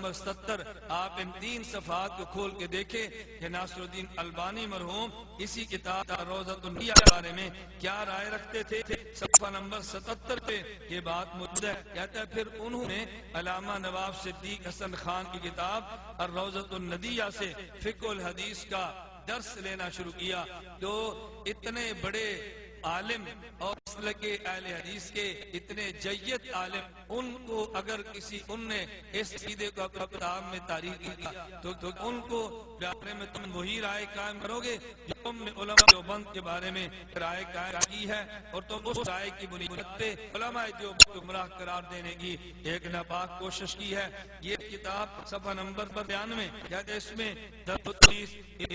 Number 77 آپ ان 3 صفحات کو کھول کے دیکھیں کہ ناصر الدین البانی مرحوم اسی کتاب روضۃ النیہ کے بارے میں کیا رائے رکھتے تھے۔ صفحہ نمبر 77 پہ یہ بات موجود ہے، کہتا ہے پھر انہوں نے علامہ نواب صدیق حسن خان کی کتاب الروضۃ الندیہ سے فقہ الحدیث کا درس لینا شروع کیا۔ تو اتنے بڑے عالم اور مسلک اہل حدیث کے اتنے جید عالم، ان کو اگر کسی ان نے اس عقیدے کو کتاب میں تاریخ کیا تو ان کو بارے میں تم وہی رائے قائم کرو گے جو تم نے علماء دیوبند کے بارے میں رائے قائم کی ہے، اور تم اس رائے کی بنیاد پہ علماء دیوبند کو گمراہ قرار دینے کی ایک ناپاک کوشش کی ہے۔ یہ کتاب صفحہ نمبر 92 کہتے ہیں اس میں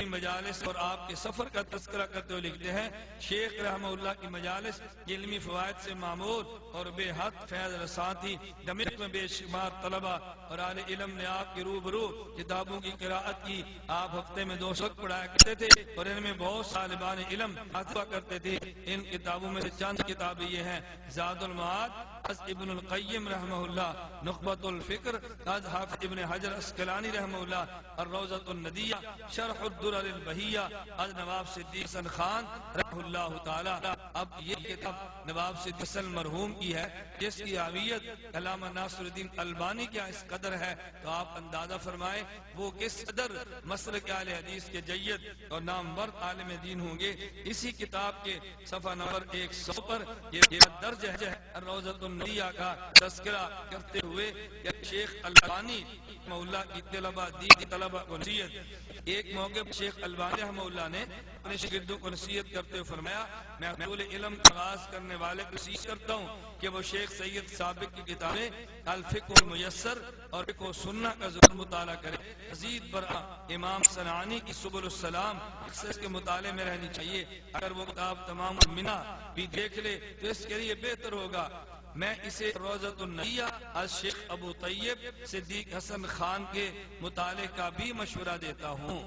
مجالس اور آپ کے سفر کا تذکرہ کرتے ہوئے لکھتے ہیں شیخ رحمہ اللہ کی مجالس علمی فوائد سے معمور اور بے حد فیض رساں تھی۔ دمشق میں بے شمار طلبہ اور اہل علم نے آپ کے روبرو کتابوں کی قراءت کی۔ آپ ہفتے میں 2 وقت پڑھایا کرتے تھے اور ان میں بہت طالبان علم حاصل کرتے تھے۔ ان کتابوں میں سے چند کتابیں یہ ہیں: زاد المعاد از ابن القیم رحمہ اللہ، نخبۃ الفکر از حافظ ابن حجر اسقلانی رحمہ اللہ، الروضۃ الندیہ شرح الدرر البہیہ از نواب صدیق حسن خان رحمہ اللہ تعالی۔ اب یہ کتاب نواب صدیق حسن مرحوم کی ہے جس کی حاویت علامہ ناصر الدین البانی کیا اس قدر ہے، تو آپ اندازہ فرمائیں وہ کس قدر مسلک اہل حدیث کے جید اور نامور عالم دین ہوں گے۔ اسی کتاب کے صفحہ نمبر 100 پر یہ درج ہے الروضۃ الندیہ کا تذکرہ کرتے ہوئے کہ شیخ البانی رحمہ اللہ کی طلبہ کو نصیحت۔ ایک موقع پر شیخ البانی رحمہ اللہ نے اپنے شاگردوں کو نصیحت کرتے ہوئے فرمایا میں طول علم کا آغاز کرنے والے کو نصیحت کرتا ہوں کہ وہ شیخ سید سابق کی کتابیں الفقہ المیسر اور فقہ سنہ کا ضرور مطالعہ کرے۔ مزید برآں امام صنعانی کی سبل السلام اکثر کے مطالعے میں رہنی چاہیے۔ اگر وہ کتاب تمام المنہ بھی دیکھ لے تو اس کے لیے بہتر ہوگا۔ میں اسے روضۃ الندیہ از شیخ ابو طیب صدیق حسن خان کے مطالعے کا بھی مشورہ دیتا ہوں۔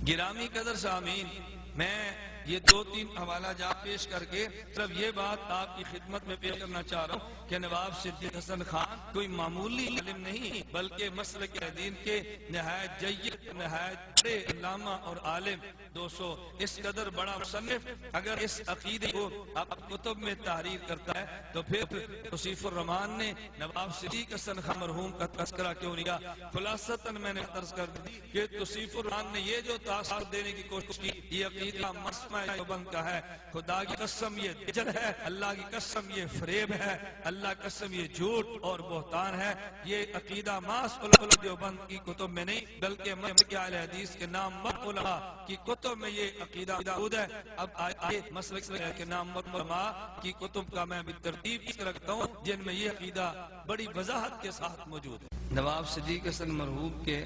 گرامی قدر سامعین، میں یہ 2-3 حوالہ جات پیش کر کے صرف یہ بات آپ کی خدمت میں پیش کرنا چاہ رہا ہوں کہ نواب صدیق حسن خان کوئی معمولی عالم نہیں بلکہ مسلک دین کے نہایت جید، نہایت بڑے علامہ اور عالم۔ دوستو اس قدر بڑا مصنف اگر اس عقیدے کو اپنے کتب میں تحریر کرتا ہے تو پھر توصیف الرحمان نے نواب صدیق حسن خان مرحوم کا تذکرہ کیوں لیا؟ خلاصتاً میں نے عرض کر دی کہ توصیف الرحمان نے یہ جو تاثر دینے کی کوشش کی یہ عقیدہ مسمع دیوبند کا ہے۔ خدا کی قسم یہ دجل ہے، اللہ کی قسم یہ فریب ہے، اللہ کی قسم یہ جھوٹ اور بہتان ہے۔ یہ عقیدہ ماس علماء دیوبند کی کتب میں نہیں بلکہ مسلک اہل حدیث کے نام علماء کی کتب میں یہ عقیدہ موجود ہے۔ اب آئے مسلک کے نام علماء کی کتب کا میں بھی ترتیب رکھتا ہوں جن میں یہ عقیدہ بڑی وضاحت کے ساتھ موجود ہے۔ نواب صدیق حسن مرحوم کے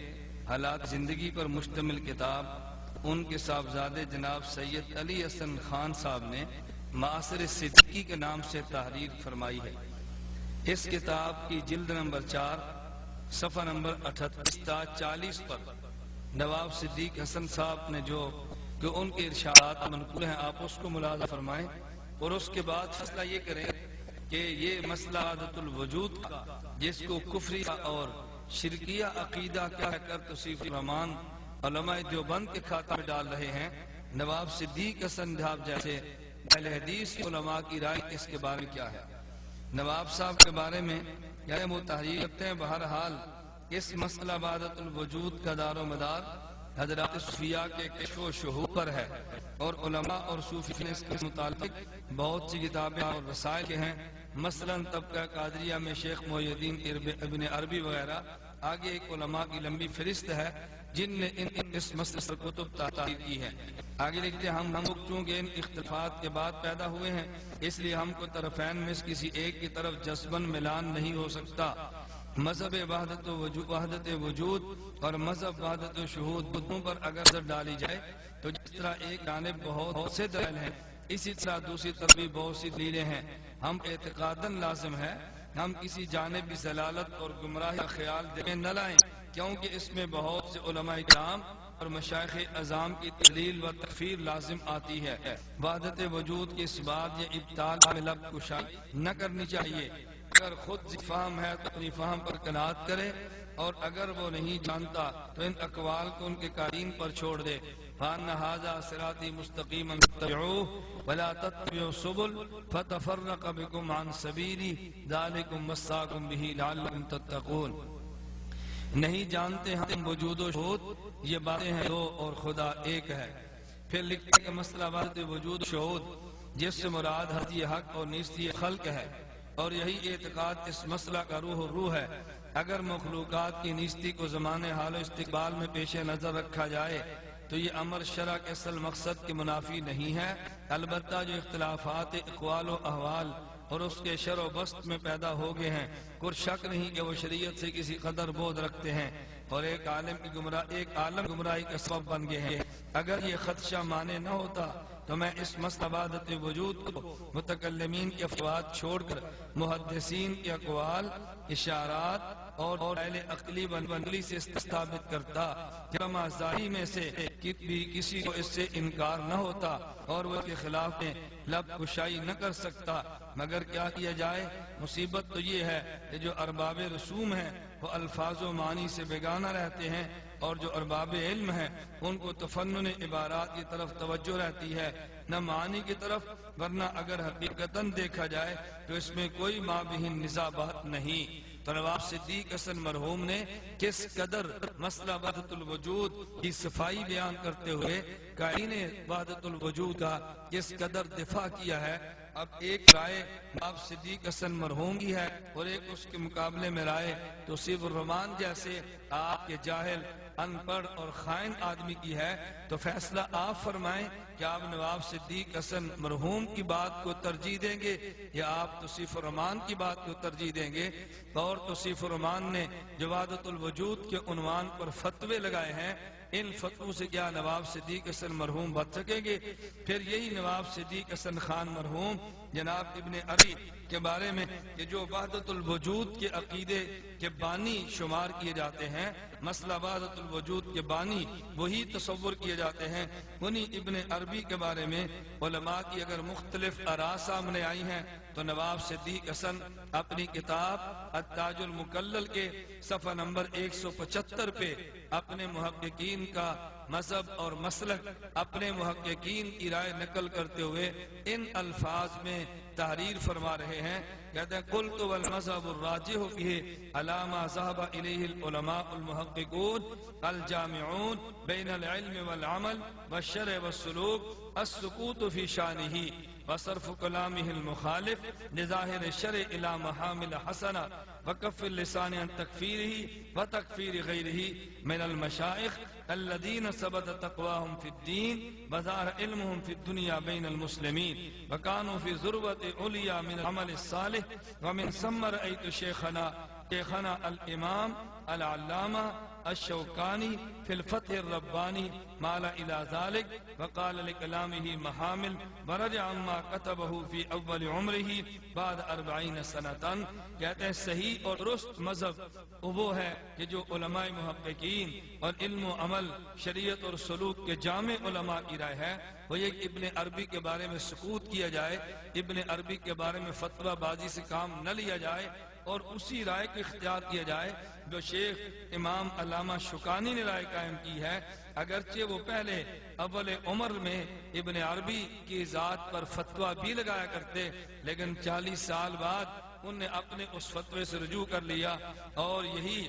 حالات زندگی پر مشتمل کتاب ان کے صاحبزادے جناب سید علی حسن خان صاحب نے معاصر صدیقی کے نام سے تحریر فرمائی ہے۔ اس کتاب کی جلد نمبر 4 صفحہ نمبر 38 تا 40 پر نواب صدیق حسن صاحب نے جو کہ ان کے ارشادات منقول ہیں آپ اس کو ملاحظہ فرمائیں اور اس کے بعد فیصلہ یہ کریں کہ یہ مسئلہ عادت الوجود کا جس کو کفریہ اور شرکیہ عقیدہ کہہ کر توصیف الرحمان علماء دیوبند کے کھاتے میں ڈال رہے ہیں، نواب صدیق حسن صاحب جیسے اہل حدیث علماء کی رائے اس کے بارے میں کیا ہے؟ نواب صاحب کے بارے میں یہ وہ تحریر کرتے ہیں بہرحال اس مسئلہ عبادت الوجود کا دار و مدار حضرات صوفیاء کے کشف و شہود پر ہے اور علماء اور صوفی نے اس کے متعلق بہت سی کتابیں اور رسائل کے ہیں، مثلاً طبقہ قادریہ میں شیخ محی الدین ابن عربی وغیرہ، آگے ایک علماء کی لمبی فہرست ہے جن نے اس مسئلے پر کتب تحریر کی ہے۔ آگے لکھتے ہیں ہم چونکہ ان اختلافات کے بعد پیدا ہوئے ہیں اس لیے ہم کو طرفین میں کسی ایک کی طرف جذباً ملان نہیں ہو سکتا۔ مذہب وحدت وجود اور مذہب وحدت و شہود دونوں پر اگر نظر ڈالی جائے تو جس طرح ایک جانب بہت سے دلائل ہیں اسی طرح دوسری طرف بھی بہت سی دلیلیں ہیں۔ ہم اعتقاداً لازم ہے ہم کسی جانب بھی ضلالت اور گمراہی کا خیال دل میں نہ لائیں کیونکہ اس میں بہت سے علماء کرام اور مشائخ اعظام کی تدلیل و تکفیر لازم آتی ہے۔ وحدت وجود کی اس بات یا ابطال میں لب کشائی نہ کرنی چاہیے۔ اگر خود فہم ہے تو اپنی فہم پر قناعت کرے، اور اگر وہ نہیں جانتا تو ان اقوال کو ان کے قائلین پر چھوڑ دے۔ فَأَنَّ هَذَا صِرَاطِي مُسْتَقِيمًا فَاتَّبِعُوهُ وَلَا تَتَّبِعُوا السُّبُلَ فَتَفَرَّقَ بِكُمْ عَنْ سَبِيلِهِ ذَلِكُمْ وَصَّاكُمْ بِهِ لَعَلَّكُمْ تَتَّقُونَ۔ نہیں جانتے ہم وجود و شہود، یہ باتیں ہیں دو اور خدا ایک ہے۔ پھر لکھتے ہیں کہ مسئلہ وحدت وجود شہود جس سے مراد ہستی حق اور نیستی خلق ہے، اور یہی اعتقاد اس مسئلہ کا روح ہے۔ اگر مخلوقات کی نیستی کو زمانے حال و استقبال میں پیش نظر رکھا جائے تو یہ امر شرع کے اصل مقصد کے منافی نہیں ہے۔ البتہ جو اختلافات اقوال و احوال اور اس کے شر و بست میں پیدا ہو گئے ہیں، کوئی شک نہیں کہ وہ شریعت سے کسی قدر بودھ رکھتے ہیں اور ایک عالم گمراہی کا سبب بن گئے ہیں۔ اگر یہ خدشہ مانے نہ ہوتا تو میں اس مسئلہ وحدت وجود کو متکلمین کے افواد چھوڑ کر محدثین کے اقوال، اشارات اور اہل عقلی بنگلی سے ثابت کرتا کہ علماء ظاہری میں سے بھی کسی کو اس سے انکار نہ ہوتا اور وہ کے خلاف میں لب کشائی نہ کر سکتا۔ مگر کیا کیا جائے؟ مصیبت تو یہ ہے کہ جو ارباب رسوم ہیں وہ الفاظ و معنی سے بیگانہ رہتے ہیں، اور جو ارباب علم ہیں ان کو تفنن عبارات کی طرف توجہ رہتی ہے، نہ معنی کی طرف، ورنہ اگر حقیقتاً دیکھا جائے تو اس میں کوئی مابہم نزاع بات نہیں۔ تو نواب صدیق حسن مرحوم نے کس قدر مسئلہ وحدت الوجود کی صفائی بیان کرتے ہوئے قائلین وحدت الوجود کا کس قدر دفاع کیا ہے۔ اب ایک رائے نواب صدیق حسن مرحوم کی ہے اور ایک اس کے مقابلے میں رائے توصیف الرحمان جیسے آپ کے جاہل، ان پڑھ اور خائن آدمی کی ہے۔ تو فیصلہ آپ فرمائیں کہ آپ نواب صدیق حسن مرحوم کی بات کو ترجیح دیں گے یا آپ توصیف الرحمان کی بات کو ترجیح دیں گے؟ اور توصیف الرحمان نے جو وحدت الوجود کے عنوان پر فتوے لگائے ہیں، ان فتووں سے کیا نواب صدیق حسن مرحوم بچ سکیں گے؟ پھر یہی نواب صدیق حسن خان مرحوم جناب ابن عربی کے بارے میں کہ جو وحدت الوجود کے عقیدے کے بانی شمار کیے جاتے ہیں، مسئلہ وحدت الوجود کے بانی وہی تصور کیے جاتے ہیں، انہیں ابن عربی کے بارے میں علماء کی اگر مختلف آراء سامنے آئی ہیں تو نواب صدیق حسن اپنی کتاب التاج المکلل کے صفحہ نمبر 175 پہ اپنے محققین کا مذہب اور مسلک، اپنے محققین کی رائے نقل کرتے ہوئے ان الفاظ میں تحریر فرما رہے ہیں، کہتے ہیں قلت والمذہب الراجح فیہ علی ما ذهب الیہ العلماء المحققون الجامعون بین العلم والعمل والشرع والسلوک السکوت فی شانہ وصرف کلامه المخالف لظاہر الشرع الى محامل حسنہ وکف اللسان عن تکفیرہ وتکفیر غیرہ من المشائخ الذين ثبت تقواهم في الدين وظهر علمهم في الدنيا بين المسلمين وكانوا في ذروة عليا من العمل الصالح ومن ثم رأيت شيخنا الإمام العلامة الشوكاني في الفتح الرباني مال إلى ذلك وقال لكلامه محامل ورجع عما كتبه في أول عمره بعد 40 سنة۔ کہتے ہیں صحیح اور درست مذہب وہ ہے کہ جو علماء محققین اور علم و عمل، شریعت اور سلوک کے جامع علماء کی رائے ہے، وہ یہ کہ ابن عربی کے بارے میں سکوت کیا جائے، ابن عربی کے بارے میں فتویٰ بازی سے کام نہ لیا جائے اور اسی رائے کو اختیار کیا جائے جو شیخ امام علامہ شوکانی نے رائے قائم کی ہے، اگرچہ وہ پہلے اول عمر میں ابن عربی کی ذات پر فتویٰ بھی لگایا کرتے، لیکن 40 سال بعد انہوں نے اپنے اس فتوے سے رجوع کر لیا، اور یہی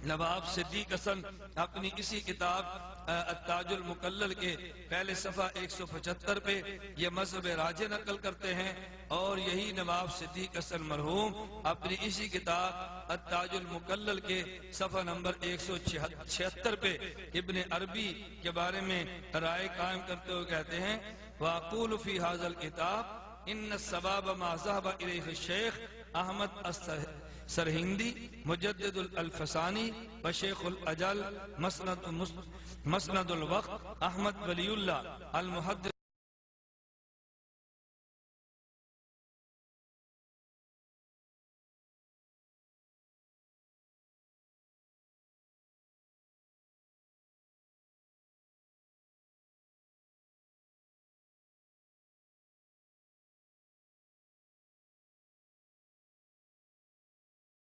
نواب صدیق حسن اپنی اسی کتاب التاج المکلل کے پہلے صفحہ 175 پہ یہ مذہب راجح نقل کرتے ہیں، اور یہی نواب صدیق حسن مرحوم اپنی اسی کتاب التاج المکلل کے صفحہ نمبر 176 پہ ابن عربی کے بارے میں رائے قائم کرتے ہوئے کہتے ہیں وَأَقُولُ فِي هَذَا الْكِتَابِ إِنَّ السَّبَابَ مَا ذَهَبَ إِلَيْهِ الشَّيْخ احمد سرہندی مجدد الفسانی وشیخ الاجل مسند الوقت احمد ولی اللہ المحدث